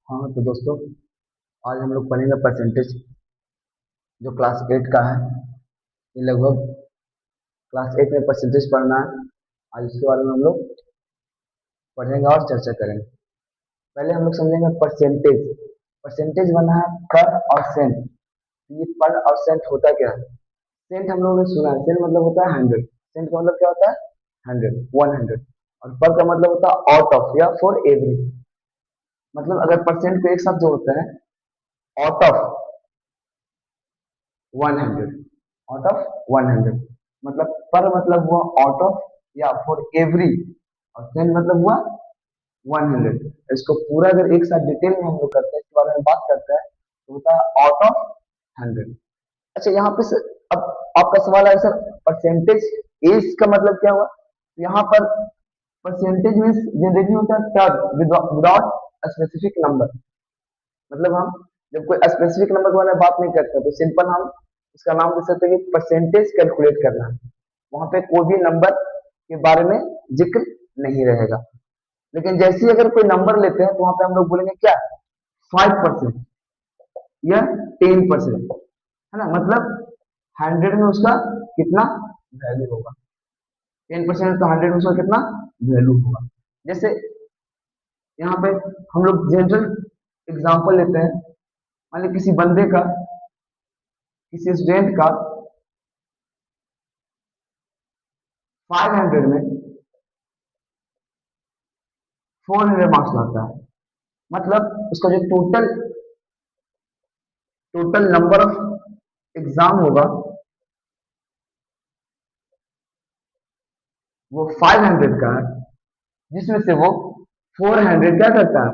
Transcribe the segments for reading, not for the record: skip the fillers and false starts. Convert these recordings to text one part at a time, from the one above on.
हाँ तो दोस्तों, आज हम लोग पढ़ेंगे परसेंटेज जो क्लास 8 का है। ये लगभग क्लास 8 में परसेंटेज पढ़ना है। आज उसके बारे में हम लोग पढ़ेंगे और चर्चा करेंगे। पहले हम लोग समझेंगे परसेंटेज। परसेंटेज बना है पर और सेंट। ये पर और सेंट होता क्या है? सेंट हम लोगों ने सुना है, सेंट मतलब होता है 100। सेंट का मतलब क्या होता है? 100, 100। और पर का मतलब होता है आउट ऑफ या फॉर एवरी। मतलब अगर परसेंट को एक साथ जोड़ते हैं, आउट ऑफ 100, आउट ऑफ 100, मतलब पर मतलब हुआ आउट ऑफ या फॉर एवरी, और सेंट मतलब हुआ 100। इसको पूरा अगर एक साथ डिटेल में हम लोग करते हैं, इसके बारे में बात करते हैं, तो होता है आउट ऑफ 100। अच्छा, यहाँ पे सर, अब आपका सवाल है सर, परसेंटेज एज का मतलब क्या हुआ? तो यहाँ पर परसेंटेज मीन्स जनरली होता है क्या, विदाउट स्पेसिफिक नंबर। मतलब हम जब कोई स्पेसिफिक नंबर के बारे में बात नहीं करते तो सिंपल हम इसका नाम दे सकते हैं कि परसेंटेज कैलकुलेट करना है। वहां पे कोई भी नंबर के बारे में जिक्र नहीं रहेगा। लेकिन जैसे ही अगर कोई नंबर लेते हैं तो वहां पे हम लोग बोलेंगे क्या, 5% या 10%, है ना। मतलब 100 में उसका कितना वैल्यू होगा, 10% तो 100 में उसका कितना वैल्यू होगा। जैसे यहाँ पे हम लोग जनरल एग्जांपल लेते हैं। मान लीजिए किसी बंदे का, किसी स्टूडेंट का 500 में 400 मार्क्स लाता है। मतलब उसका जो total total number of exam होगा वो 500 का है, जिसमें से वो 400 क्या करता है,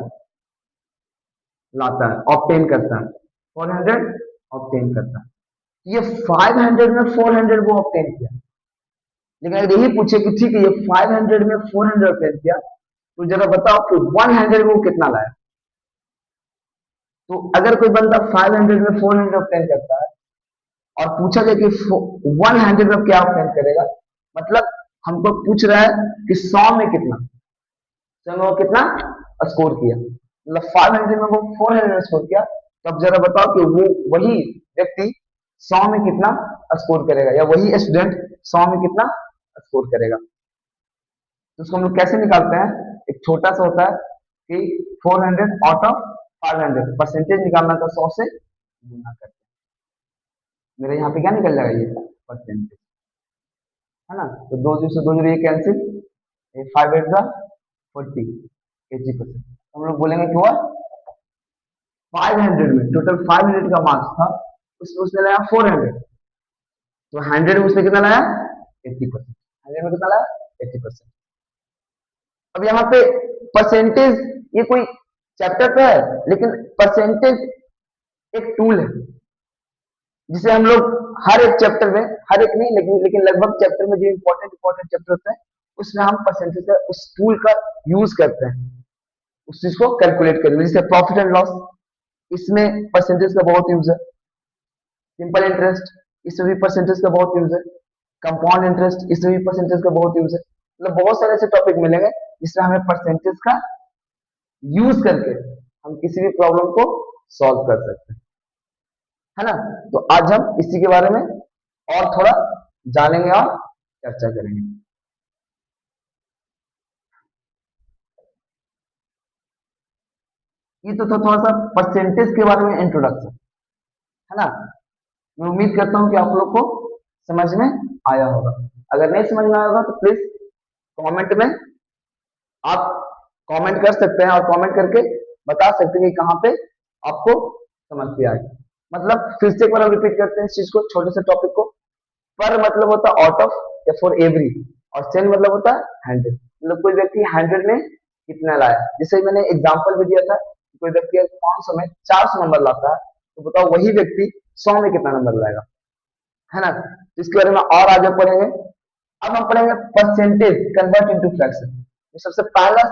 लाता है, ऑब्टेन करता है। 400 ऑब्टेन करता है। ये 500 में 400 वो ऑब्टेन किया। लेकिन अगर यही पूछे कि ठीक है, ये 500 में 400 ऑब्टेन किया, तो जरा बताओ कि 100 में वो कितना लाया। तो अगर कोई बंदा 500 में 400 ऑब्टेन करता है और पूछा जाए कि 100 में क्या ऑब्टेन करेगा, मतलब हमको पूछ रहा है कि 100 में कितना, 100 में वो कितना स्कोर किया। मतलब 500 में वो 400 स्कोर किया। तो अब जरा बताओ कि वो वही व्यक्ति 100 में कितना स्कोर करेगा, या वही स्टूडेंट 100 में कितना स्कोर करेगा। तो उसको हम लोग कैसे निकालते हैं? एक छोटा सा होता है कि 400 आउट ऑफ 500 परसेंटेज निकालना था, 100 से गुना करके। मेरे यहाँ पे क्या निकल जाएगा, ये परसेंटेज, है ना। तो दो जीरो से दो जीरो ये कैंसिल, 5 8 जा 40, 80%। हम लोग बोलेंगे कि हुआ 500 में टोटल 500 का मार्क्स था, उसमें उसने लाया 400। तो 100 में उसने कितना लाया, 80%। 100 में कितना लाया, 80%। अब यहाँ पे परसेंटेज, ये कोई चैप्टर तो है, लेकिन परसेंटेज एक टूल है जिसे हम लोग हर एक चैप्टर में, हर एक नहीं लेकिन लगभग चैप्टर में जो इंपॉर्टेंट इंपॉर्टेंट चैप्टर होते हैं, उसमें हम परसेंटेज का, उस टूल का यूज करते हैं उस चीज को कैलकुलेट करने में। जैसे प्रॉफिट एंड लॉस, इसमें परसेंटेज का बहुत यूज है। सिंपल इंटरेस्ट, इसमें भी परसेंटेज का बहुत यूज है। कंपाउंड इंटरेस्ट, इसमें भी परसेंटेज का बहुत यूज है। मतलब बहुत सारे ऐसे टॉपिक मिलेंगे जिसमें हमें परसेंटेज का यूज करके हम किसी भी प्रॉब्लम को सॉल्व कर सकते हैं, है ना। तो आज हम इसी के बारे में और थोड़ा जानेंगे और चर्चा करेंगे। ये तो था थोड़ा सा परसेंटेज के बारे में इंट्रोडक्शन, है ना। मैं उम्मीद करता हूं कि आप लोग को समझ में आया होगा। अगर नहीं समझ में आया होगा तो प्लीज कमेंट में आप कमेंट कर सकते हैं, और कमेंट करके बता सकते हैं कि कहाँ पे आपको समस्या है। मतलब फिर से एक बार रिपीट करते हैं इस चीज को, छोटे से टॉपिक को। पर मतलब होता है आउट ऑफ या फॉर एवरी, और सेन मतलब होता है 100। मतलब कोई व्यक्ति 100 में कितना लाया। जैसे मैंने एग्जांपल भी दिया था, कोई व्यक्ति 500 में 400 नंबर लाता है, तो बताओ वही व्यक्ति 100 में कितना नंबर लाएगा, है ना। तो इसके बारे में और आगे पढ़ेंगे। अब हम पढ़ेंगे परसेंटेज कन्वर्ट इनटू फ्रैक्शन। ये सबसे पहला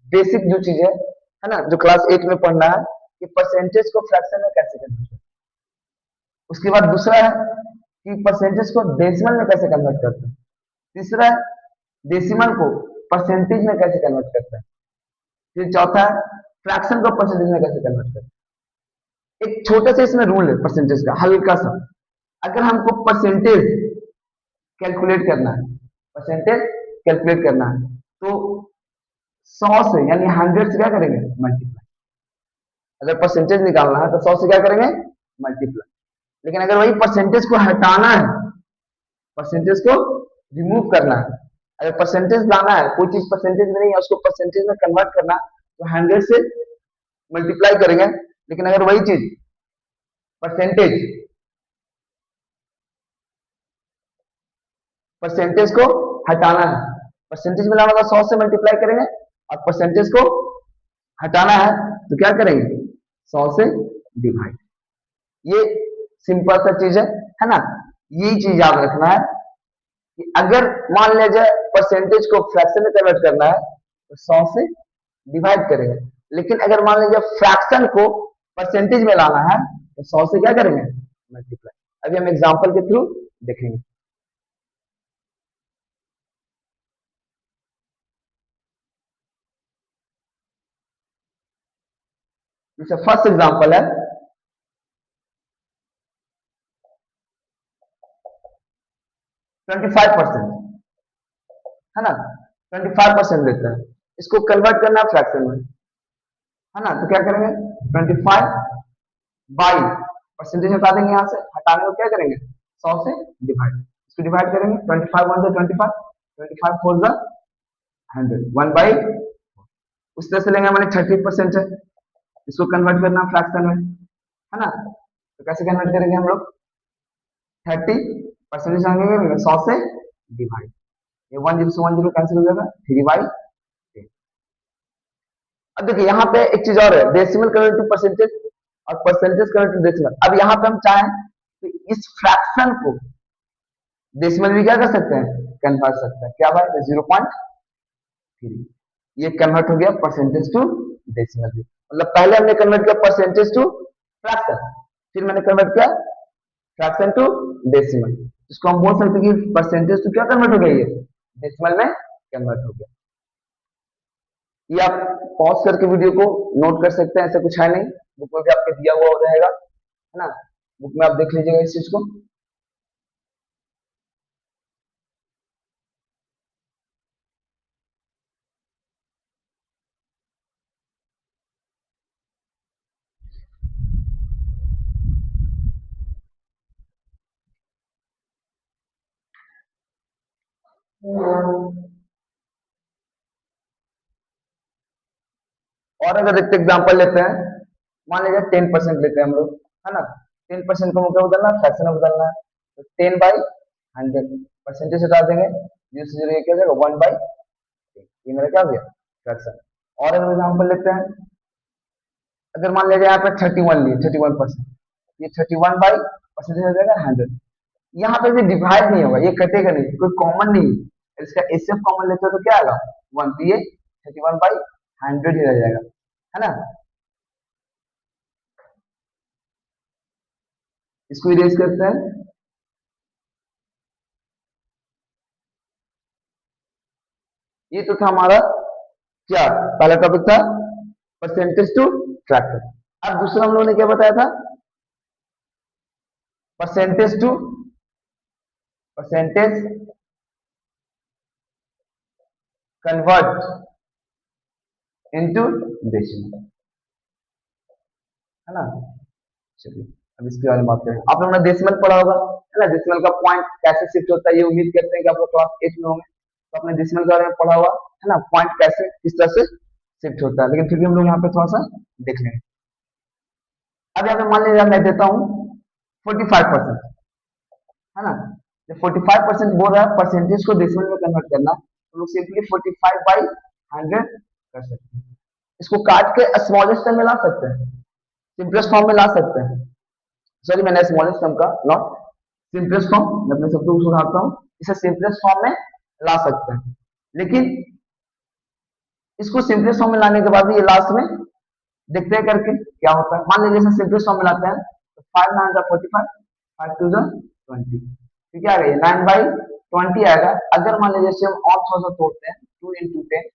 बेसिक जो चीज है ना, जो क्लास 8 में पढ़ना है कि परसेंटेज को फ्रैक्शन में कैसे कन्वर्ट करते हैं। उसके बाद दूसरा है कि परसेंटेज को डेसिमल में कैसे कन्वर्ट करते हैं। तीसरा है डेसिमल को परसेंटेज में कैसे कन्वर्ट करते हैं। फिर चौथा है फ्रैक्शन को परसेंटेज में कैसे कन्वर्ट करें। एक छोटा सा इसमें रूल है परसेंटेज का, हल्का सा। अगर हमको परसेंटेज कैलकुलेट करना है, परसेंटेज कैलकुलेट करना है, तो 100 से यानी 100 से क्या करेंगे, मल्टीप्लाई। अगर परसेंटेज निकालना है तो 100 से क्या करेंगे, मल्टीप्लाई। लेकिन अगर वही परसेंटेज को हटाना है, परसेंटेज को रिमूव करना है, अगर परसेंटेज लाना है, कोई चीज परसेंटेज में नहीं है उसको परसेंटेज में कन्वर्ट करना, तो 100 से मल्टीप्लाई करेंगे। लेकिन अगर वही चीज परसेंटेज परसेंटेज को हटाना है, परसेंटेज में लाना तो 100 से मल्टीप्लाई करेंगे, और परसेंटेज को हटाना है तो क्या करेंगे, 100 से डिवाइड। ये सिंपल सा चीज है ना। यही चीज याद रखना है कि अगर मान लीजिए परसेंटेज को फ्रैक्शन में कन्वर्ट करना है तो 100 से डिवाइड करेंगे। लेकिन अगर मान लीजिए फ्रैक्शन को परसेंटेज में लाना है तो 100 से क्या करेंगे, मल्टीप्लाई। अभी हम एग्जांपल के थ्रू देखेंगे। जैसे फर्स्ट एग्जांपल है 25%, है ना, 25% देता है, इसको कन्वर्ट करना है फ्रैक्शन में, है ना। तो क्या करेंगे, 25 बाई, परसेंटेज हटा देंगे, यहाँ से हटाने को क्या करेंगे, 100 से डिवाइड। इसको डिवाइड करेंगे, 25 1 25, 25 4 100, 1 बाई। उस तरह से लेंगे, हमारे 30% है, इसको कन्वर्ट करना फ्रैक्शन में, है ना। तो कैसे कन्वर्ट करेंगे हम लोग, 30% करेंगे 100 से डिवाइड, ये 1 0 से 1 0 कैंसिल हो जाएगा, 3 बाई 10। अब देखिए यहाँ पे एक चीज और है, डेसिमल कन्वर्ट टू परसेंटेज और परसेंटेज कन्वर्ट टू डेसिमल। अब यहाँ पे हम चाहें तो इस फ्रैक्शन को डेसिमल भी क्या कर सकते हैं, कन्वर्ट सकते हैं। क्या भाई, 0.3, ये कन्वर्ट हो गया परसेंटेज टू डेसिमल भी। मतलब पहले हमने कन्वर्ट किया परसेंटेज टू फ्रैक्शन, फिर मैंने कन्वर्ट किया फ्रैक्शन टू डेसिमल। इसको हम बोल सकते हैं कि परसेंटेज टू क्या कन्वर्ट हो गया, ये डेसिमल में कन्वर्ट हो गया। ये आप पॉज करके वीडियो को नोट कर सकते हैं, ऐसा कुछ है नहीं, बुक में भी आपके दिया हुआ हो रहेगा, है ना। बुक में आप देख लीजिएगा इस चीज को। और अगर एक एग्जांपल लेते हैं, मान लीजिए 10% लेते हैं हम लोग, है ना। 10% को क्या बदलना है, फ्रैक्शन में बदलना है, तो 10 बाई 100, परसेंटेज हटा देंगे, 0 से 0 ये क्या हो जाएगा, 1 बाई 10, ये मेरा क्या हो गया, फ्रैक्शन। और अगर एग्जांपल लेते हैं, अगर मान लीजिए यहाँ पे 31 लिए, 31%, ये 31 बाई परसेंटेज हो जाएगा 100। यहाँ पे भी डिवाइड नहीं होगा, ये कटेगा नहीं, कोई कॉमन नहीं है, इसका एचसीएफ कॉमन लेते हो तो क्या आएगा, 1, तो ये 31 बाई 100 ही रह जाएगा, है ना। इसको इरेज करते हैं। ये तो था हमारा क्या, पहला टॉपिक था परसेंटेज टू फ्रैक्शन। अब दूसरा हम लोगों ने क्या बताया था, percentage to percentage convert into decimal, है ना। चलिए अब इसके बारे में बात करें। आप लोगों ने डेसिमल पढ़ा होगा, है ना, डेसिमल का पॉइंट कैसे शिफ्ट होता है, ये उम्मीद करते हैं कि आप लोग क्लास 8 में होंगे, तो आपने डेसिमल के बारे में पढ़ा हुआ, है ना, पॉइंट कैसे किस तरह से शिफ्ट होता है। लेकिन फिर भी हम लोग यहाँ पे थोड़ा सा देख लेंगे। अब यहाँ पे मान लीजिए मैं देता हूँ 45%, है ना। जब 45% बोल रहा है परसेंटेज को डेसिमल में कन्वर्ट करना, तो लोग सिंपली 45 बाई 100 कर सकते हैं। इसको काट के स्मॉलेस्ट टर्म में ला सकते हैं, सिंपलेस्ट फॉर्म में ला सकते हैं। सॉरी, मैंने स्मॉलेस्ट टर्म का, नॉट सिंपलेस्ट फॉर्म, मैं अपने शब्दों को सुधारता हूँ, इसे सिंपलेस्ट फॉर्म में ला सकते हैं। लेकिन इसको सिंपलेस्ट फॉर्म में लाने के बाद भी ये लास्ट में देखते हैं करके क्या होता है। मान लीजिए सिंपलेस्ट फॉर्म में लाते हैं तो 5 9 जा 45, 5 2 जा 20, तो क्या आएगा, 9 बाई 20 आएगा। अगर मान लीजिए हम और थोड़ा सा तोड़ते हैं, 2 into 10,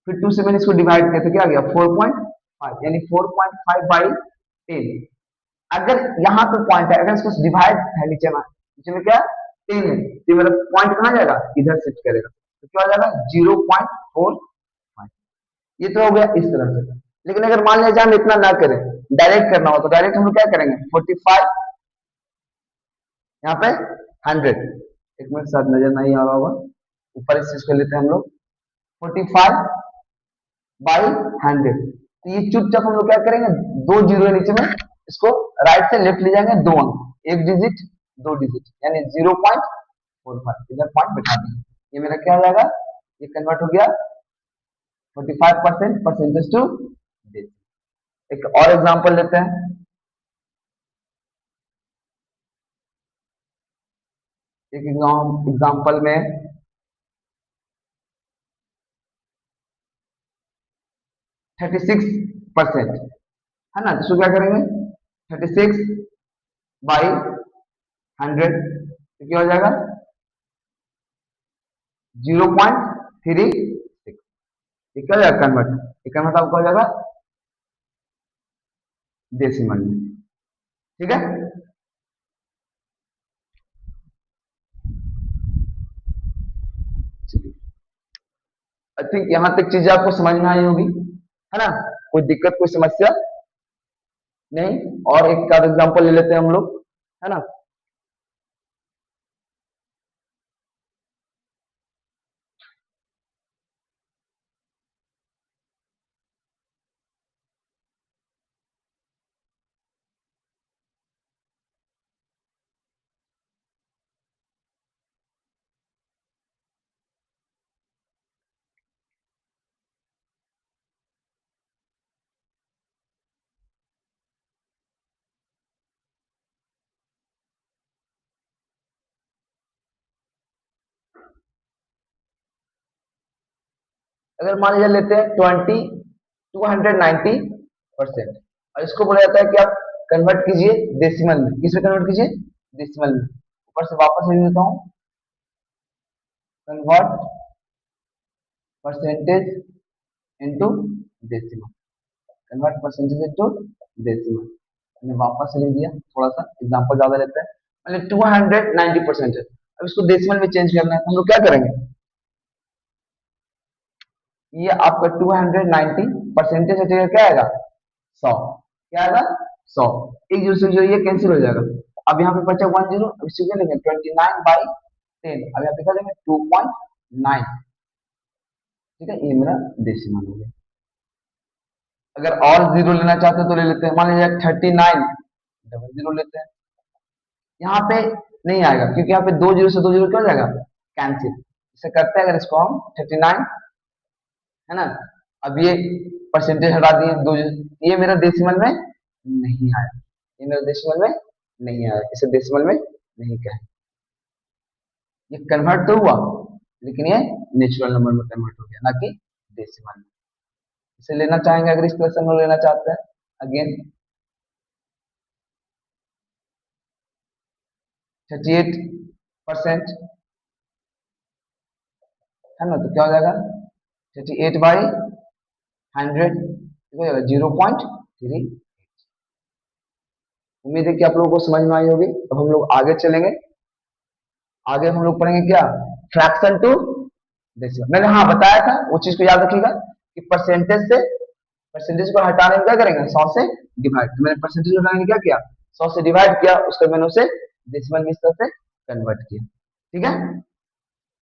फिर 2 से मैंने इसको डिवाइड किया तो क्या आ गया 4.5, यानी 4.5/10। अगर यहाँ पे पॉइंट है, अगर इसको डिवाइड है नीचे में क्या 10 है, तो मेरा पॉइंट कहाँ जाएगा, इधर शिफ्ट करेगा, तो क्या हो जाएगा 0.45। ये तो हो गया इस तरह से। लेकिन अगर मान लीजिए हम इतना ना करें, डायरेक्ट करना हो, तो डायरेक्ट हम लोग क्या करेंगे 45, यहाँ पे 100, एक मिनट साथ नजर नहीं आ रहा होगा, ऊपर इस चीज को लेते हैं हम लोग 45/100। तो ये चुपचाप हम लोग क्या करेंगे, दो जीरो है नीचे में, इसको राइट से लेफ्ट ले जाएंगे, दो अंक, एक डिजिट दो डिजिट, यानी 0.45, इधर पॉइंट बैठा देंगे। ये मेरा क्या हो जाएगा, ये कन्वर्ट हो गया 45% परसेंटेज टू डेसिमल। एक और एग्जांपल लेते हैं। एक एग्जांपल में 36% है ना, तो क्या करेंगे 36/100, तो क्या हो जाएगा 0.36। ये क्या हो जाएगा कन्वर्ट, ये कन्वर्ट आपको हो जाएगा डेसिमल में। ठीक है, आई थिंक यहां तक चीजें आपको समझ में आई होगी, है ना, कोई दिक्कत कोई समस्या नहीं। और एक का एग्जांपल ले लेते हैं हम लोग, है ना। अगर मान लीजिए लेते हैं 290%, और इसको बोला जाता है कि आप कन्वर्ट कीजिए डेसिमल में, किसमें कन्वर्ट कीजिए, डेसिमल में। ऊपर से वापस लिख देता हूँ, convert percentage into decimal, convert percentage into decimal. मैंने वापस से लिख दिया, थोड़ा सा एग्जांपल ज्यादा लेते हैं। मतलब 290% है, अब इसको डेसिमल में चेंज करना है, तो हम लोग क्या करेंगे, ये आपका 290 परसेंटेज हटेगा, क्या आएगा 100, क्या आएगा 100, एक जीरो से जो ये कैंसिल हो जाएगा। अब यहाँ पे बचा 10, अब इसको क्या लेंगे 29/10, अब यहाँ पे क्या लेंगे 2.9। ठीक है, ये मेरा डेसिमल हो गया। अगर और जीरो लेना चाहते हैं तो ले लेते हैं, मान लीजिए 3900 लेते हैं, यहाँ पे नहीं आएगा क्योंकि यहाँ पे दो जीरो से दो जीरो क्या हो जाएगा कैंसिल। इसे करते हैं, अगर इसको हम 39, है ना, अब ये परसेंटेज हटा दिए दो, ये मेरा डेसिमल में नहीं आया, ये मेरा डेसिमल में नहीं आया, इसे डेसिमल में नहीं कहें। ये कन्वर्ट तो हुआ, लेकिन ये नेचुरल नंबर में कन्वर्ट हो गया, ना कि डेसिमल में। इसे लेना चाहेंगे, अगर इस तरह से हम लोग लेना चाहते हैं, अगेन 38% है ना, तो क्या हो जाएगा 38/100, 0.3। उम्मीद है कि आप लोगों को समझ में आई होगी। अब हम लोग आगे चलेंगे, आगे हम लोग पढ़ेंगे क्या, फ्रैक्शन टू डेसिमल। मैंने हाँ बताया था, वो चीज को याद रखिएगा कि परसेंटेज को हटाने में क्या करेंगे 100 से डिवाइड, तो मैंने परसेंटेज हटाने क्या किया 100 से डिवाइड किया, उसका मैंने उसे डेसिमल में इस तरह से कन्वर्ट किया। ठीक है,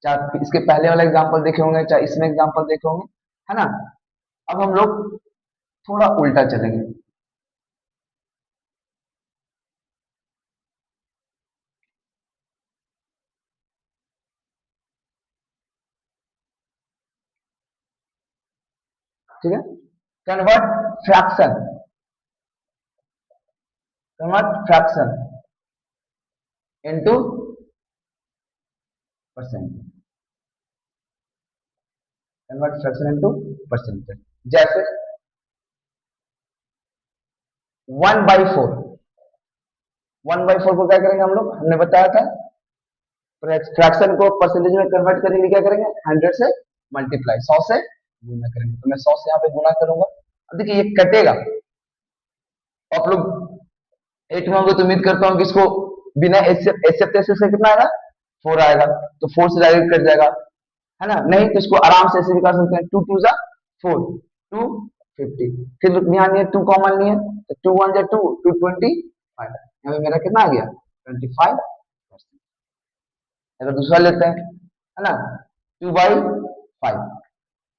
चाहे इसके पहले वाला एग्जांपल देखे होंगे, चाहे इसमें एग्जांपल देखे होंगे, है ना। अब हम लोग थोड़ा उल्टा चलेंगे। ठीक है, convert fraction, convert fraction into percent, convert fraction into percentage. जैसे 1/4, 1/4 को क्या करेंगे हम लोग, हमने बताया था फ्रैक्शन को परसेंटेज में कन्वर्ट करने के लिए क्या करेंगे 100 से मल्टीप्लाई, 100 से गुना करेंगे, तो मैं 100 से यहाँ पे गुना करूंगा। अब देखिए ये कटेगा, आप लोग 8 में होंगे तो उम्मीद करता हूँ कि इसको बिना एक्सेप्ट से कितना आएगा, 4 आएगा, तो 4 से डायरेक्ट कट जाएगा, है ना। नहीं तो इसको आराम से ऐसे भी कर सकते हैं, 2 2 जा 4, 250, फिर यहाँ ये 2 कॉमन नहीं है, तो 2 1 जा 2, 225, यहाँ पे मेरा कितना आ गया, 25%। अगर दूसरा लेते हैं, है ना, 2/5,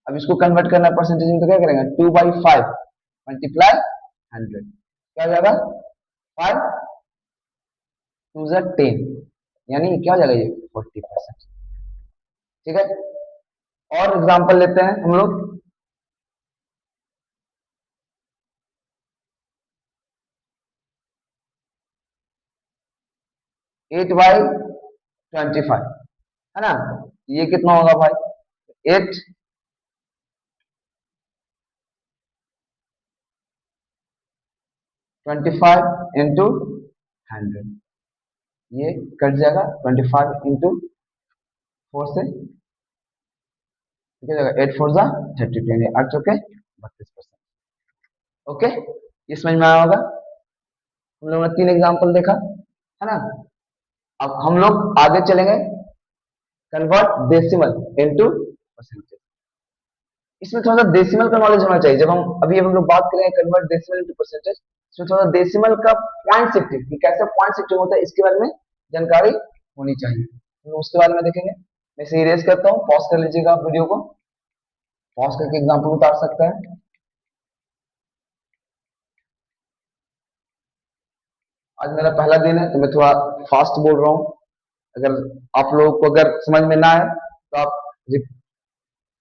अब इसको कन्वर्ट करना परसेंटेज में, तो क्या करेंगे, 2/5 मल्टीप्लाई 100, क्या हो जाएगा, 5 2 जा 10, यानी क्या हो जाएगा ये 40%। ठीक है, और एग्जांपल लेते हैं हम लोग, 8/25, है ना, ये कितना होगा भाई, 8 25 इंटू 100, ये कट जाएगा, 25 इंटू 4 से क्या जाएगा, 8 4 जा 32, यानी 8 चौके 32%। ओके, ये समझ में आया होगा। हम लोगों ने 3 एग्जांपल देखा, है ना। अब हम लोग आगे चलेंगे, कन्वर्ट डेसिमल इनटू परसेंटेज। इसमें थोड़ा सा डेसिमल का नॉलेज होना चाहिए। जब हम लोग बात करेंगे कन्वर्ट डेसिमल इनटू परसेंटेज, इसमें थोड़ा डेसिमल का पॉइंट शिफ्टिंग, कि कैसे पॉइंट शिफ्टिंग होता है, इसके बारे में जानकारी होनी चाहिए, हम लोग उसके बारे में देखेंगे। मैं इसे इरेज करता हूँ, पॉज कर लीजिएगा आप वीडियो को, पॉज करके एग्जाम्पल उतार सकता है। आज मेरा पहला दिन है तो मैं थोड़ा फास्ट बोल रहा हूँ, अगर आप लोगों को अगर समझ में ना आए तो आप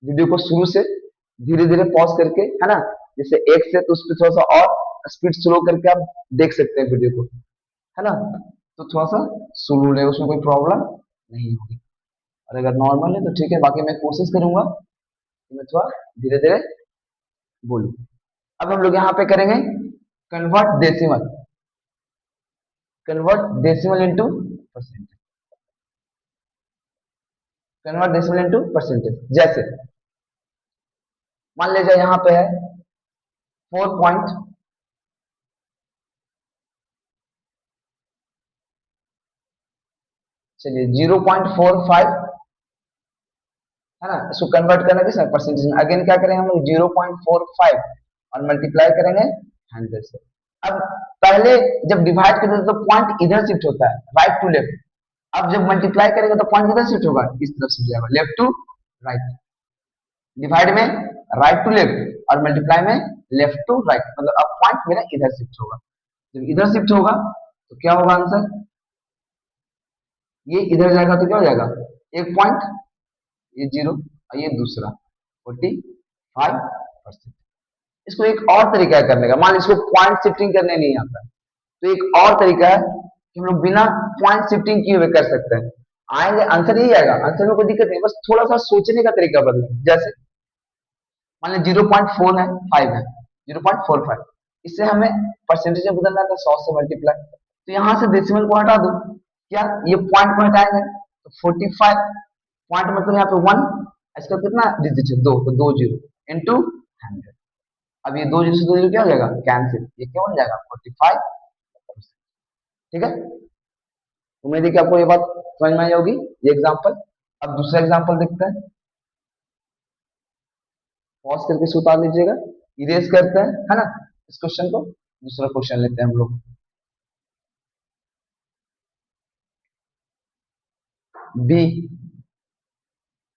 वीडियो को शुरू से धीरे धीरे पॉज करके, है ना, जैसे एक से तो उस पर थोड़ा सा और स्पीड स्लो करके आप देख सकते हैं वीडियो को, है ना, तो थोड़ा सा स्लो रहेगा, उसमें कोई प्रॉब्लम नहीं होगी। और अगर नॉर्मल है तो ठीक है, बाकी मैं कोशिश करूंगा कि मैं थोड़ा धीरे धीरे बोलूं। अब हम लोग यहाँ पे करेंगे convert decimal, convert decimal into percentage, convert decimal into percentage. जैसे मान लीजिए यहाँ पे है 4 पॉइंट, चलिए 0.45, है ना, इसको कन्वर्ट करना किस परसेंटेज में, अगेन क्या करेंगे हम लोग 0.45 और मल्टीप्लाई करेंगे 100 से। अब पहले जब डिवाइड करते हैं तो पॉइंट इधर शिफ्ट होता है, राइट टू लेफ्ट, अब जब मल्टीप्लाई करेंगे तो पॉइंट किधर शिफ्ट होगा, इस तरफ शिफ्ट जाएगा, लेफ्ट टू राइट। डिवाइड में राइट टू लेफ्ट और मल्टीप्लाई में लेफ्ट टू राइट, मतलब अब पॉइंट मेरा इधर शिफ्ट होगा। जब इधर शिफ्ट होगा तो क्या होगा आंसर, ये इधर जाएगा तो क्या हो जाएगा, एक पॉइंट, ये 0 और ये दूसरा 45%। इसको एक और तरीका है करने का, मान लीजिए इसको पॉइंट शिफ्टिंग करने नहीं आता, तो एक और तरीका है कि हम लोग बिना पॉइंट शिफ्टिंग किए हुए कर सकते हैं, आएंगे आंसर यही आएगा, आंसर में कोई दिक्कत नहीं, बस थोड़ा सा सोचने का तरीका बदले। जैसे मान लीजिए 0.4 है, 5 है, 0.45, इससे हमें परसेंटेज में बदलना था, 100 से मल्टीप्लाई, तो यहाँ से डेसिमल को हटा दो, क्या ये पॉइंट को हटाएंगे तो 45 पॉइंट मतलब यहाँ पे 1, इसका कितना डिजिट है, 2, तो 2 जीरो इंटू 100। अब ये 2 जीरो से 2 जीरो क्या हो जाएगा, कैंसिल, ये क्या बन जाएगा 45। ठीक है, उम्मीद है कि आपको ये बात समझ में आई होगी, ये एग्जांपल। अब दूसरा एग्जांपल देखते हैं, पॉज करके इसे उतार लीजिएगा, इरेज करते हैं, है ना, इस क्वेश्चन को। दूसरा क्वेश्चन लेते हैं हम लोग, बी,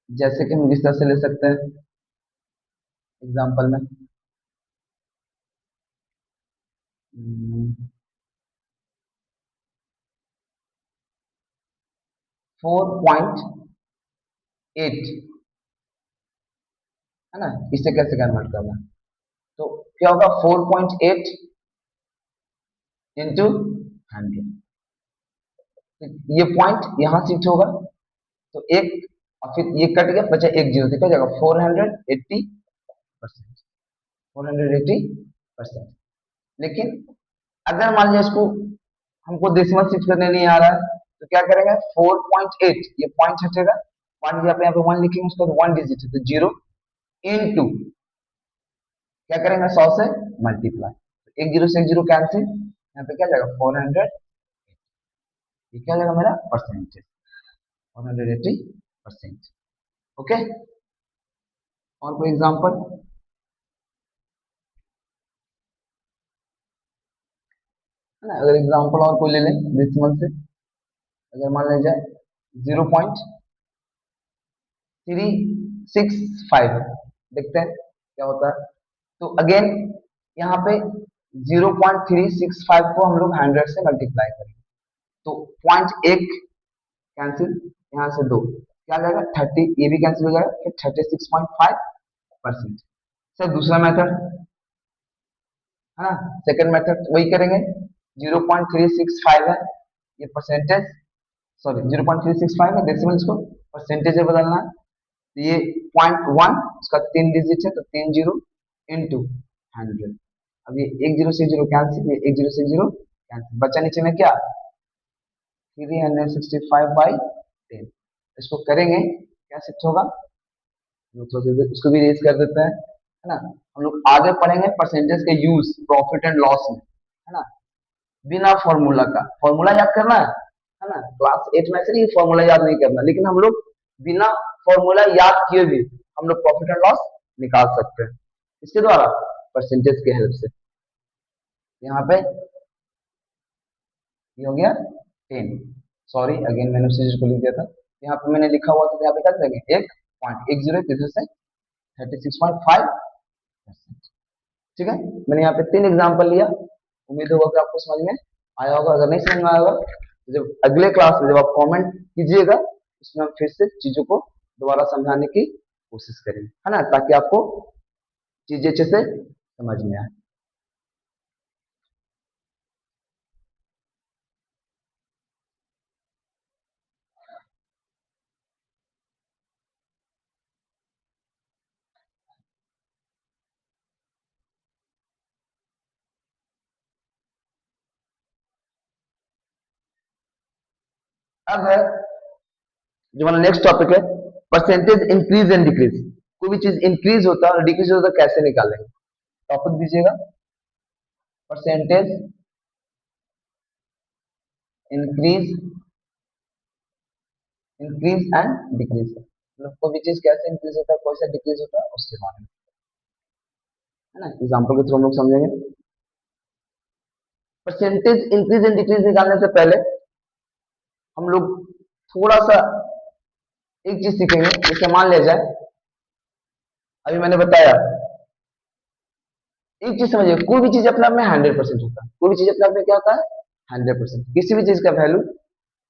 जैसे कि हम इस तरह से ले सकते हैं एग्जांपल में, 4.8, है ना, इसे कैसे कन्वर्ट करना है, तो क्या होगा 4.8 इंटू 100, ये पॉइंट यहाँ शिफ्ट होगा तो एक, और फिर ये कट गया, बचा एक जीरो, तो क्या हो जाएगा 480%, 480%। लेकिन अगर मान लीजिए इसको हमको डेसिमल शिफ्ट करने नहीं आ रहा है तो क्या करेंगे, 4.8, ये पॉइंट हटेगा, मान लीजिए आप यहाँ पे 1 लिखेंगे, उसके बाद 1 डिजिट है तो 0, इनटू क्या करेंगे 100 से मल्टीप्लाई। एक जीरो से एक जीरो कैंसिल, यहाँ पे क्या जाएगा 400, ये क्या जाएगा मेरा परसेंटेज 480%। ओके, और कोई एग्जांपल? है ना, अगर एग्जांपल और कोई ले लें डेसिमल से, अगर मान लिया जाए 0.365 है, देखते हैं क्या होता है। तो अगेन यहाँ पे 0.365 को हम लोग 100 से मल्टीप्लाई करेंगे, तो पॉइंट एक कैंसिल, यहाँ से दो क्या आ जाएगा 30, ये भी कैंसिल हो जाएगा, फिर 36.5%। सर दूसरा मेथड है ना, सेकंड मेथड वही करेंगे, 0.365 है ये परसेंटेज, सॉरी 0.365 है डेसिमल, इसको परसेंटेज में बदलना है। तो ये 0.1 उसका 3 डिजिट है, तो 3 जीरो इंटू 100। अब ये एक जीरो से जीरो कैंसिल, ये एक जीरो से जीरो कैंसिल, बचा नीचे में क्या 365/10। इसको करेंगे क्या शिफ्ट होगा, इसको भी रेज कर देते हैं, है ना। हम लोग आगे पढ़ेंगे परसेंटेज के यूज प्रॉफिट एंड लॉस में, है ना, बिना फॉर्मूला का। फॉर्मूला याद करना है ना, क्लास 8 में से नहीं फॉर्मूला याद नहीं करना, लेकिन हम लोग बिना फॉर्मूला याद किए भी हम लोग प्रॉफिट एंड लॉस निकाल सकते हैं इसके द्वारा, परसेंटेज के हेल्प से। यहाँ पे ये हो गया 10, सॉरी अगेन मैंने उसी चीज को लिख दिया था, यहाँ पे मैंने लिखा हुआ था, यहाँ पे क्या देंगे 1.10 से 36.5%। ठीक है, मैंने यहाँ पे 3 एग्जांपल लिया, उम्मीद होगा कि आपको समझ में आया होगा। अगर नहीं समझ में आया होगा तो जब अगले क्लास में जब आप कमेंट कीजिएगा, उसमें हम फिर से चीजों को दोबारा समझाने की कोशिश करेंगे, है ना, ताकि आपको चीजें अच्छे से समझ में आए। अब है जो हमारा नेक्स्ट टॉपिक है, परसेंटेज इंक्रीज एंड डिक्रीज। कोई भी चीज इंक्रीज होता है और डिक्रीज होता है, कैसे निकालेंगे? टॉपिक दीजिएगा, percentage increase increase and decrease, मतलब कोई भी चीज कैसे इंक्रीज होता है, कैसे डिक्रीज होता है, उसके बारे में, है ना, एग्जांपल के थ्रू हम लोग समझेंगे। परसेंटेज इंक्रीज एंड डिक्रीज निकालने से पहले हम लोग थोड़ा सा एक चीज सीखेंगे। जैसे मान लिया जाए, अभी मैंने बताया, एक चीज समझिए, कोई भी चीज अपने आप में 100% होता है, कोई भी चीज अपने आप में क्या होता है 100%। किसी भी चीज का वैल्यू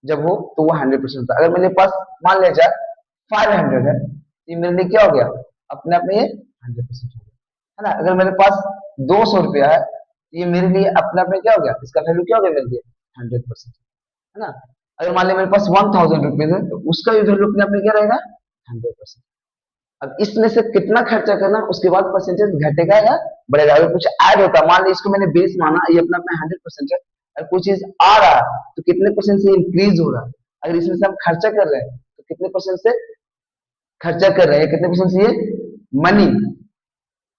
जब हो तो वो 100% होता है। अगर मेरे पास मान लिया जाए 500 है, तो ये मेरे लिए क्या हो गया, अपने आप में ये 100% हो गया, है ना। अगर मेरे पास 200 रुपया है, तो ये मेरे लिए अपने आप में क्या हो गया, इसका वैल्यू क्या हो गया मेरे लिए 100%, है ना। अगर मान लिया मेरे पास 1000 रुपीज है, तो उसका भी वैल्यू अपने आप में क्या रहेगा 100%। अब इसमें से कितना खर्चा करना, उसके बाद परसेंटेज घटेगा या बढ़ेगा। अगर कुछ ऐड होता है, मान लीजिए इसको मैंने बेस माना, ये अपना अपना 100% है, अगर कोई चीज आ रहा है तो कितने परसेंट से इंक्रीज हो रहा है। अगर इसमें से हम खर्चा कर रहे हैं तो कितने परसेंट से खर्चा कर रहे हैं, कितने परसेंट से ये मनी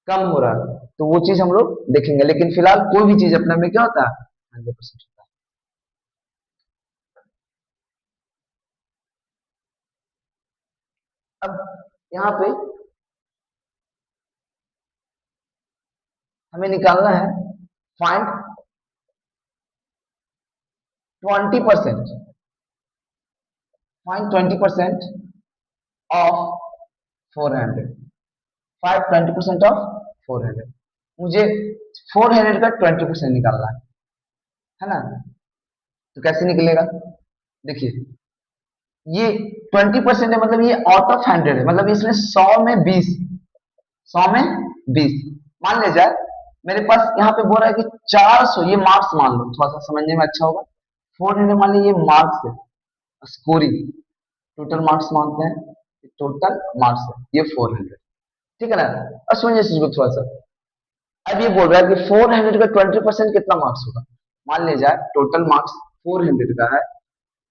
कम हो रहा है, तो वो चीज हम लोग देखेंगे। लेकिन फिलहाल कोई भी चीज अपने में क्या होता है 100% होता है। अब यहाँ पे हमें निकालना है, फाइंड 20%, फाइंड 20% ऑफ 400, 20% ऑफ 400। मुझे 400 का 20% निकालना है ना। तो कैसे निकलेगा, देखिए ये 20% है, मतलब ये आउट ऑफ 100 है, मतलब इसमें 100 में 20, 100 में 20। मान लिया जाए मेरे पास यहाँ पे बोल रहा है कि 400, ये मार्क्स मान लो, थोड़ा सा समझने में अच्छा होगा। 400 मान लीजिए ये मार्क्स है, स्कोरिंग, टोटल मार्क्स मानते हैं, टोटल मार्क्स है ये 400, ठीक है ना। अब समझिए इस चीज को थोड़ा सा, अब ये बोल रहा है कि 400 का 20% कितना मार्क्स होगा। मान लिया जाए टोटल मार्क्स 400 का है,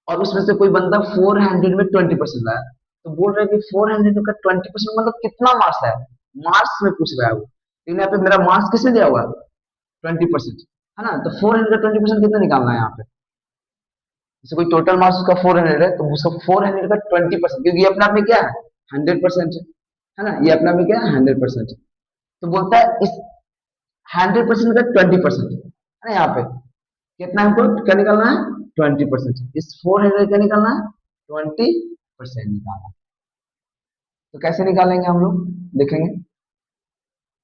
और उसमें से कोई बंदा 400 में 20% लाया, तो बोल रहे हैं कि 400 का 20% मतलब कितना मार्क्स है। मार्क्स में पूछ रहा है वो, लेकिन यहाँ पे मेरा मार्क्स किसमें दिया हुआ है? 20%, है ना। तो 400 का 20% कितना निकालना है यहाँ पे? जैसे कोई टोटल मार्क्स उसका 400 है, तो उसका 400 का 20%, क्योंकि ये अपने आप में क्या है? 100% है ना, ये अपने आप में क्या है? 100%। तो बोलता है इस 100% का 20%, है ना। यहाँ पे कितना हमको क्या निकालना है? 20%। इस 400 का निकालना है 20% निकालना है। तो कैसे निकालेंगे हम लोग, देखेंगे।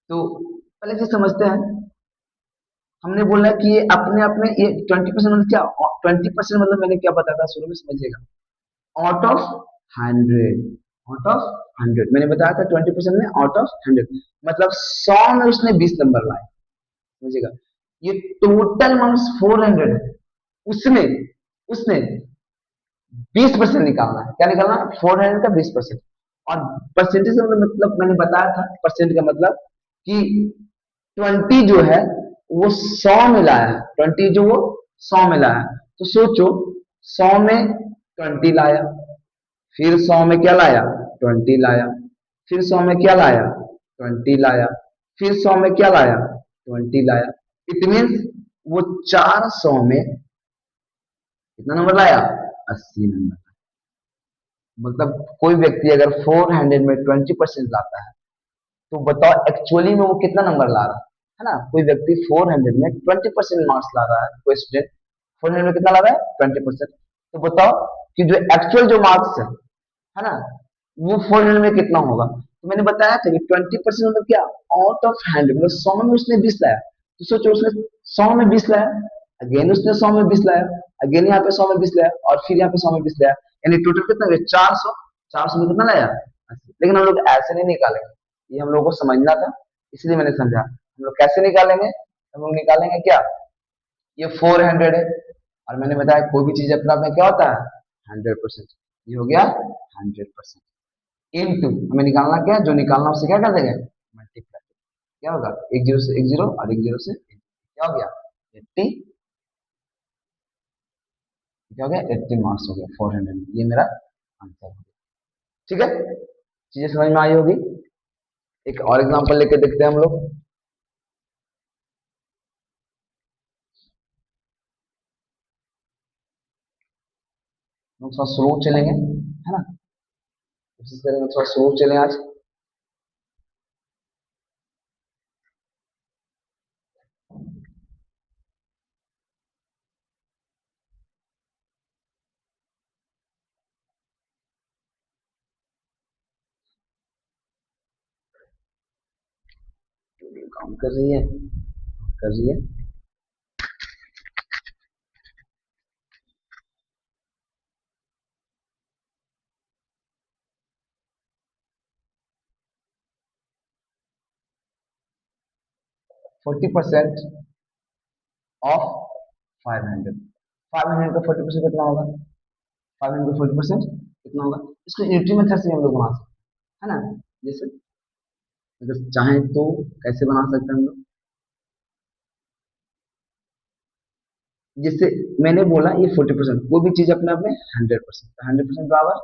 तो पहले चीज समझते हैं। हमने बोला कि ये अपने आप में ये 20% मतलब क्या? 20% मतलब मैंने क्या बताया था शुरू में, समझिएगा। आउट ऑफ 100, आउट ऑफ 100 मैंने बताया था 20% में आउट ऑफ 100, मतलब 100 में उसने 20 नंबर लाए, समझिएगा। ये टोटल मार्क्स 400 है, उसने उसने 20% निकालना है। क्या निकालना है? 400 का 20%। और परसेंटेज का मतलब मैंने बताया था, परसेंट का मतलब कि 20 जो है वो 100 में लाया है, 20 जो वो 100 में लाया है। तो सोचो, 100 में 20 लाया, फिर 100 में क्या लाया? 20 लाया, फिर 100 में क्या लाया? 20 लाया, फिर 100 में क्या लाया? 20 लाया। इट मीन्स वो 400 में कितना नंबर लाया? 80 नंबर। मतलब कोई व्यक्ति अगर 400 में 20% लाता है, तो बताओ एक्चुअली में वो कितना नंबर ला रहा है ना। कोई व्यक्ति 400 में 20% मार्क्स ला रहा है, कोई स्टूडेंट 400 में कितना ला रहा है? 20%। तो बताओ कि जो एक्चुअल जो मार्क्स है ना, वो 400 में कितना होगा। तो मैंने बताया था कि 20% मतलब क्या? आउट ऑफ 100, मतलब 100 में उसने 20 लाया। तो सोचो, उसने 100 में 20 लाया, अगेन उसने 100 में 20 लाया, अगेन यहाँ पे 100 में 20 लाया, और फिर यहाँ पे 100 में 20 लाया, यानी टोटल कितना गया? 400। 400 में कितना लाया? 80। लेकिन हम लोग ऐसे नहीं निकालेंगे, ये हम लोगों को समझना था, इसलिए मैंने समझा। हम लोग कैसे निकालेंगे? हम लोग निकालेंगे क्या? ये 400 है, और मैंने बताया कोई भी चीज अपने आप में क्या होता है? 100%। ये हो गया 100%। इनटू हमें निकालना क्या है? जो निकालना उससे क्या कर देंगे? मल्टीप्लाई। क्या होगा? एक जीरो से एक जीरो, और एक जीरो से एक। क्या हो गया? 80। क्या हो गया? 80 मार्क्स हो गया 400 में। ये मेरा आंसर हो गया। ठीक है, चीजें समझ में आई होगी। एक और एग्जांपल लेके देखते हैं हम लोग। हम थोड़ा स्लो चलेंगे, है ना। कोशिश करेंगे थोड़ा स्लो चले आज। काम कर रही है, कर रही है। 40% ऑफ 500। 500 का 40% कितना होगा? 500 का 40% कितना होगा? इसको यूनिटरी मेथड से हम लोग बना सकते हैं, है ना। जैसे अगर चाहें तो कैसे बना सकते हैं हम लोग? जैसे मैंने बोला ये 40%, कोई भी चीज अपने आप में 100%, 100% बराबर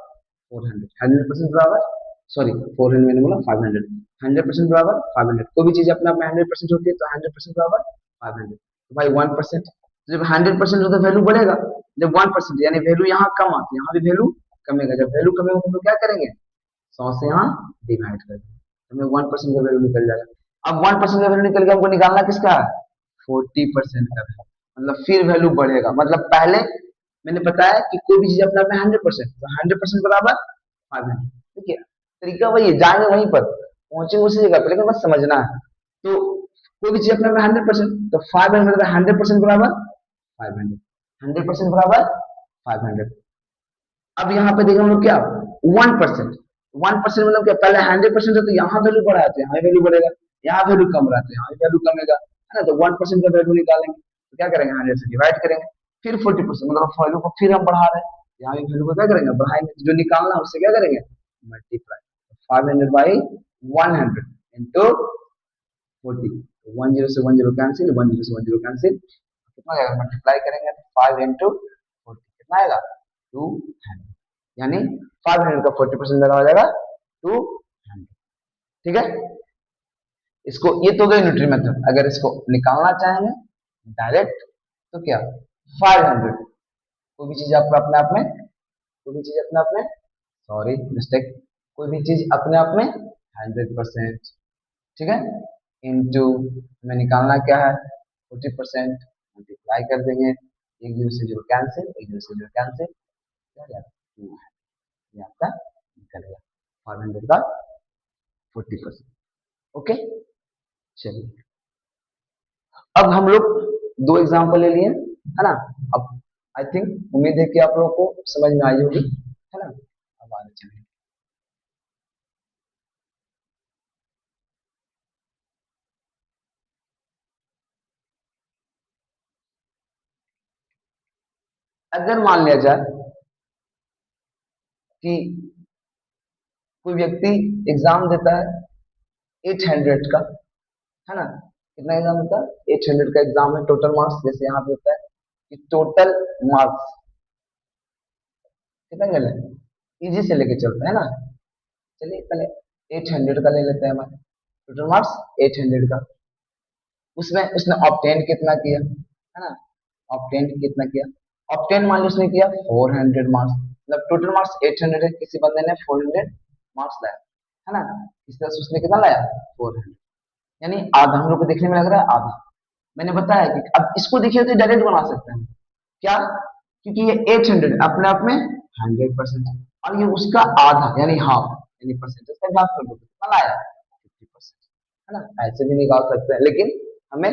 400, 100% बराबर, सॉरी 400 मैंने बोला 500, 100% बराबर 500। कोई भी चीज अपने आप में 100% होती है, तो 100% बराबर 500। तो भाई 1%, जब 100% होता है वैल्यू बढ़ेगा, जब 1% यानी वैल्यू यहाँ कम आती है, यहाँ भी वैल्यू कमेगा। जब वैल्यू कमेगा तो हम लोग क्या करेंगे? 100 से यहाँ डिवाइड कर देंगे, हमें 1% का वैल्यू निकल जाएगा। अब 1% का वैल्यू निकल गया, हमको निकालना किसका है? 40% का वैल्यू। मतलब फिर वैल्यू बढ़ेगा, मतलब पहले मैंने बताया कि कोई भी चीज अपने आप में 100%, तो 100% बराबर 500। ठीक है, तरीका वही है, जाएंगे वहीं पर, पहुंचेंगे उसी जगह पर, लेकिन बस समझना है। तो कोई भी चीज अपने आप में 100%, तो 500 100% बराबर 500, 100% बराबर 500। अब यहाँ पे देखें हम लोग क्या? 1%। 1% मतलब क्या? पहले 100% है तो यहाँ वैल्यू बढ़ा है, तो यहाँ वैल्यू बढ़ेगा, यहाँ वैल्यू कम रहा है तो यहाँ वैल्यू कमेगा, है ना। तो 1% का वैल्यू निकालेंगे, तो क्या करेंगे? 100 से डिवाइड करेंगे। फिर 40% मतलब वैल्यू को फिर हम बढ़ा रहे हैं, यहाँ भी वैल्यू को क्या करेंगे? बढ़ाएंगे। जो निकालना है उससे क्या करेंगे? मल्टीप्लाई। 500 by 100 into 40। 10 से 10 कैंसिल, 10 से 10 कैंसिल, कितना आएगा? मल्टीप्लाई करेंगे तो 5 इंटू 40 कितना आएगा? 200। यानी 500 का 40% मेरा हो जाएगा 200। ठीक है, इसको, ये तो गई न्यूट्री मेथड। अगर इसको निकालना चाहेंगे डायरेक्ट तो क्या, 500। कोई भी चीज आपको अपने आप में, कोई भी चीज अपने आप में, सॉरी मिस्टेक, कोई भी चीज अपने आप में 100%, ठीक है, इनटू हमें निकालना क्या है 40%, मल्टीप्लाई कर देंगे, एक जीरो से जीरो कैंसिल, एक जीरो से जीरो कैंसिल, क्या हो जाएगा 2 है, ये आपका निकल गया 500 का 40%। ओके, चलिए अब हम लोग दो एग्जांपल ले लिए, है ना। अब आई थिंक, उम्मीद है कि आप लोगों को समझ में आई होगी, है ना। अब आगे चलिए, अगर मान लिया जाए कि कोई व्यक्ति एग्जाम देता है 800 का, है ना, कितना एग्जाम होता है 800 का एग्जाम है, टोटल मार्क्स जैसे यहाँ पे होता है कि टोटल मार्क्स कितना ले लें, इजी से लेके चलते हैं ना। चलिए पहले 800 का ले लेते हैं, हमारे टोटल मार्क्स 800 का, उसमें उसने ऑब्टेन कितना किया, है ना, ऑब्टेन कितना किया, ऑब्टेन मान लो उसने किया 400 मार्क्स, मतलब टोटल मार्क्स 800 है, किसी बंदे ने 400 मार्क्स लाया, है ना, इस तरह से उसने कितना लाया 400, यानी आधा हम लोग को देखने में लग रहा है आधा। मैंने बताया कि अब इसको देखिए तो डायरेक्ट बना सकते हैं, क्या, क्योंकि ये 800 अपने आप में 100% और ये उसका आधा यानी हाफ, यानी परसेंटेज का हाफ कर दो तो कितना लाया 50%, है ना। ऐसे भी निकाल सकते हैं, लेकिन हमें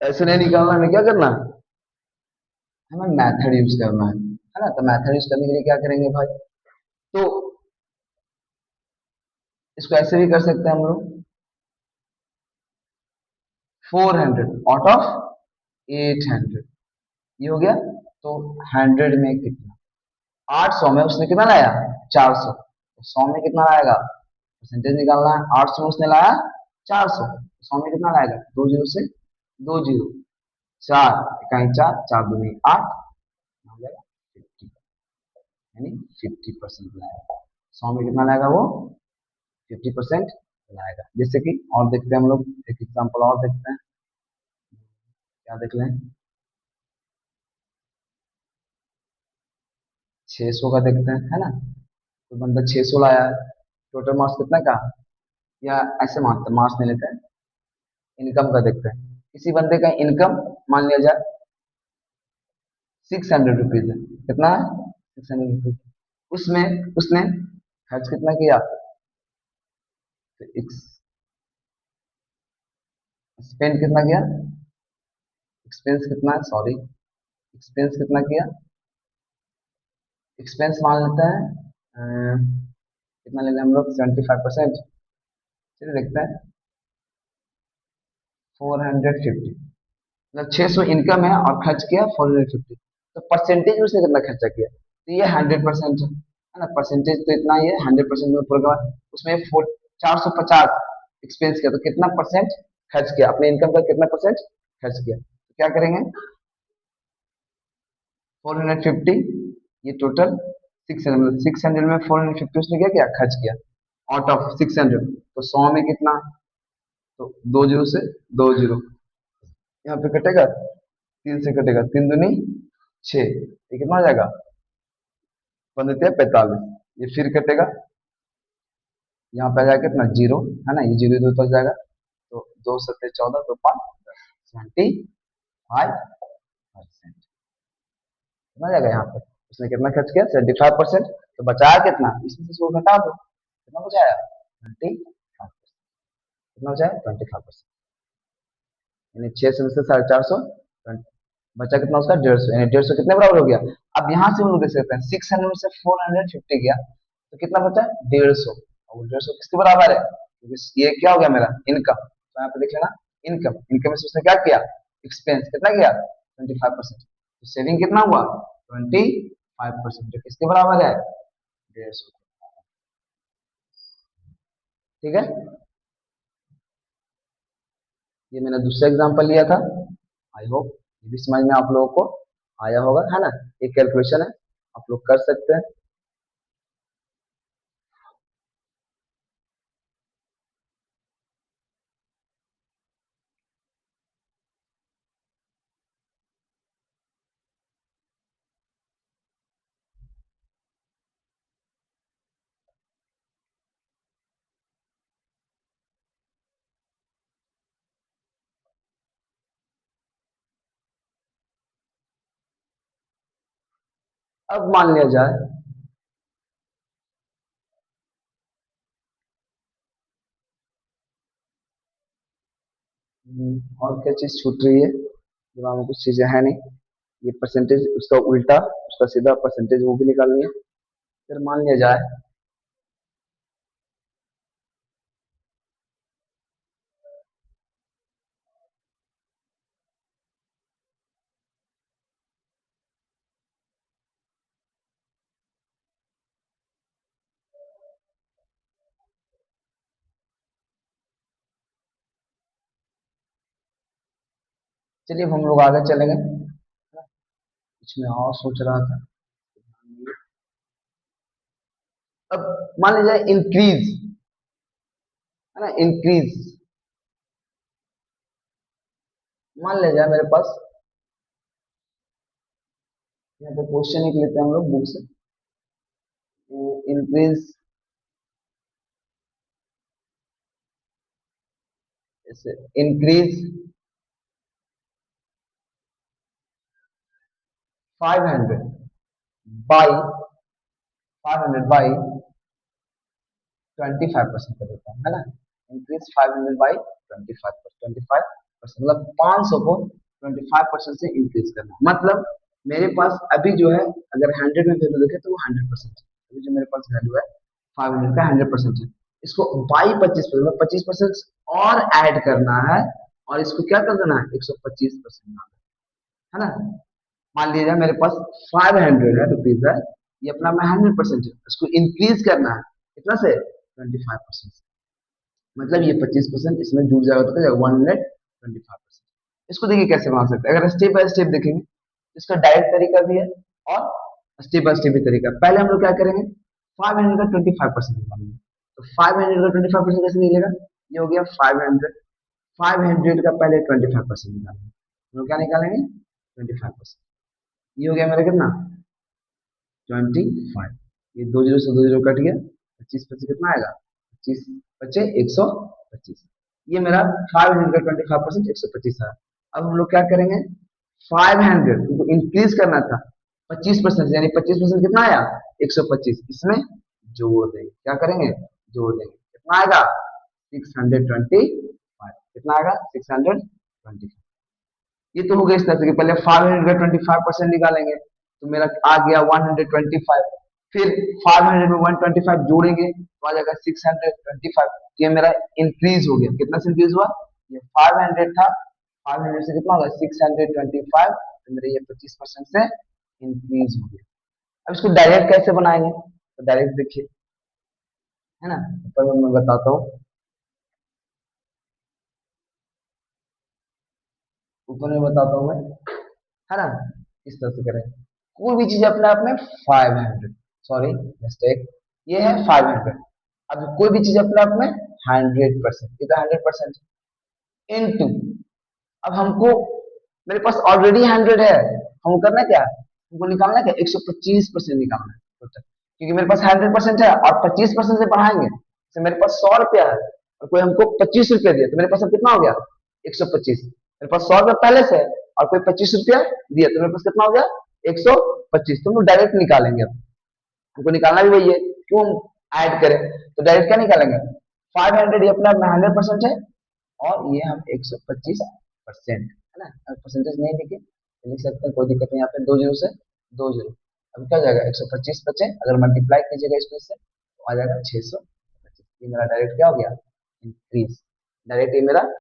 ऐसे नहीं निकालना, हमें क्या करना है, हमें मेथड यूज करना है ना। तो मेथड यूज करने के लिए क्या करेंगे भाई, तो इसको ऐसे भी कर सकते हैं हम लोग, 400 आउट ऑफ 800, ये हो गया। तो 100 में कितना, 800 में उसने कितना लाया 400, तो 100 में कितना लाएगा, परसेंटेज निकालना है, 800 में उसने लाया 400, 100 में कितना लाएगा, दो जीरो से दो जीरो, चार इकाई चार, चार दूनी आठ, हो जाएगा 50, यानी 50% लाएगा, 100 में कितना लाएगा वो 50% लाएगा। जैसे कि और देखते हैं हम लोग, एक एग्जांपल और देखते हैं, क्या देख लें, 600 का देखते हैं, है ना। तो बंदा 600 लाया है, टोटल मार्क्स कितना का, या ऐसे मानते हैं, मार्क्स नहीं लेते हैं, इनकम का देखते हैं, किसी बंदे का इनकम मान लिया जाए 600 रुपीज है, कितना है 600 रुपीज, उसमें उसने खर्च कितना किया, स्पेंड कितना किया, एक्सपेंस कितना है, सॉरी, एक्सपेंस कितना किया, एक्सपेंस मान लेते हैं कितना ले लें हम लोग 75%, चलिए देखते हैं 450, मतलब 600 इनकम है और खर्च किया 450, तो परसेंटेज उसने कितना खर्चा किया, तो ये 100% है ना, परसेंटेज तो इतना ही है 100% में पूरा, उसमें 450 एक्सपेंस किया, तो कितना परसेंट खर्च किया, अपने इनकम का कितना परसेंट खर्च किया, तो क्या करेंगे 450, ये टोटल 600, मतलब 600 में 450 उसने क्या किया खर्च किया, आउट ऑफ 600, तो 100 में कितना, तो दो जीरो से दो जीरो, यहाँ पे कटेगा, तीन से कटेगा, तीन दूनी छह, ये कितना हो जाएगा, पंद्रह 45, ये फिर कटेगा, यहाँ पे आ जाएगा कितना जीरो, है ना, ये जीरो इधर उतर जाएगा, तो दो सत्ते 14, दो पाँच 75%, कितना जाएगा यहाँ पे, उसने कितना खर्च किया 75%, तो बचाया कितना, इसमें से इसको घटा दो, कितना बचाया 25%, कितना बचाया 25%, यानी 600 में से 450, बचा कितना उसका 150, यानी 150 कितने बराबर हो गया। अब यहाँ से हम लोग देख सकते हैं 600 में से 450 गया, तो कितना बचा 150, और 150 किसके बराबर है, क्योंकि ये क्या हो गया मेरा इनकम, तो यहाँ पे देख लेना इनकम, इनकम में से उसने क्या किया एक्सपेंस कितना किया 25%, तो सेविंग कितना हुआ 25%, जो किसके बराबर है 150, ठीक है। ये मैंने दूसरा एग्जांपल लिया था, आई होप ये भी समझ में आप लोगों को आया होगा, है ना, ये कैलकुलेशन है, आप लोग कर सकते हैं। अब मान लिया जाए और क्या चीज छूट रही है, दिमाग में कुछ चीजें है नहीं। ये परसेंटेज उसका उल्टा, उसका सीधा परसेंटेज वो भी निकालनी है। फिर मान लिया जाए चलिए अब हम लोग आगे चलेंगे, कुछ मैं और सोच रहा था। अब मान लीजिए इंक्रीज, है ना, इंक्रीज। मान लिया जाए मेरे पास यहाँ पे क्वेश्चन लिख लेते हैं हम लोग बुक से। इंक्रीज, इंक्रीज 500 बाई 25% कर देता हूँ, है ना। इंक्रीज 500 बाई 25%, मतलब 500 को 25% से इंक्रीज करना, मतलब मेरे पास अभी जो है, अगर 100 में वैल्यू देखे तो वो 100% है। अभी जो मेरे पास वैल्यू है 500 का 100% है। इसको बाई 25%, 25% और ऐड करना है, और इसको क्या कर देना है, 125% है ना। मान लीजिए मेरे पास 500 है रुपीज है, ये अपना में 100% है, इसको इंक्रीज करना है कितना से, 25%। मतलब ये 25% इसमें जुड़ जाएगा तो क्या जाएगा, 125%। इसको देखिए कैसे बना सकते हैं, अगर स्टेप बाय स्टेप देखेंगे, इसका डायरेक्ट तरीका भी है और स्टेप बाय स्टेप भी तरीका है। पहले हम लोग क्या करेंगे, 500 का 25% निकालेंगे। तो 500 का 25% कैसे निकलेगा, ये हो गया 500, 500 का पहले 25% निकालेंगे, हम लोग क्या निकालेंगे, 25%। ये हो गया मेरा कितना, 25। ये दो जीरो से दो जीरो कट गया, 25 25 कितना आएगा, 25 25 125। ये मेरा 500 का 25%, 125 है। अब हम लोग क्या करेंगे, 500 को इंक्रीज करना था 25%, यानी 25% कितना आया, 125, इसमें जोड़ देंगे, क्या करेंगे, जोड़ देंगे, कितना आएगा, 625। कितना आएगा, 625। ये तो हो गया इस तरह से कि पहले 500 का 25% निकालेंगे, तो मेरा आ गया 125। फिर 500 में 125 जोड़ेंगे तो आ जाएगा 625। ये मेरा इंक्रीज हो गया, कितना से इंक्रीज हुआ, ये 500 था, 500 से कितना होगा 625, तो मेरे ये 25% से इंक्रीज हो गया। अब इसको डायरेक्ट कैसे बनाएंगे, तो डायरेक्ट देखिए, है ना, तो मैं बताता हूँ, ऊपर में बताता हूँ मैं, है ना। इस तरह से करें, कोई भी चीज अपने आप में 500, सॉरी मिस्टेक, ये है 500। अब कोई भी चीज अपने आप में 100%, ये तो 100% इनटू, अब हमको, मेरे पास ऑलरेडी 100 है, हमको करना क्या, हमको निकालना क्या, 125% निकालना है टोटल, क्योंकि मेरे पास 100% है और 25% से बढ़ाएंगे, तो मेरे पास 100 रुपया है और कोई हमको 25 रुपया दिया, तो मेरे पास अब कितना हो गया, 125। मेरे पास 100 रुपया पहले से है और कोई 25 रुपया दिया, तो मेरे पास कितना हो गया, 125। तो हम लोग डायरेक्ट निकालेंगे, अब हमको निकालना भी वही है, क्यों ऐड करें, तो डायरेक्ट क्या निकालेंगे, 500 ये अपना 100% है, और ये हम 125% है ना। परसेंटेज नहीं लिखे तो लिख सकते हैं, कोई दिक्कत नहीं, यहाँ पे दो जीरो से दो जीरो, अब क्या हो जाएगा, 125 बचे, अगर मल्टीप्लाई कीजिएगा इसमें से तो आ जाएगा 625। ये मेरा डायरेक्ट क्या हो गया, इंक्रीज, डायरेक्ट ये मेरा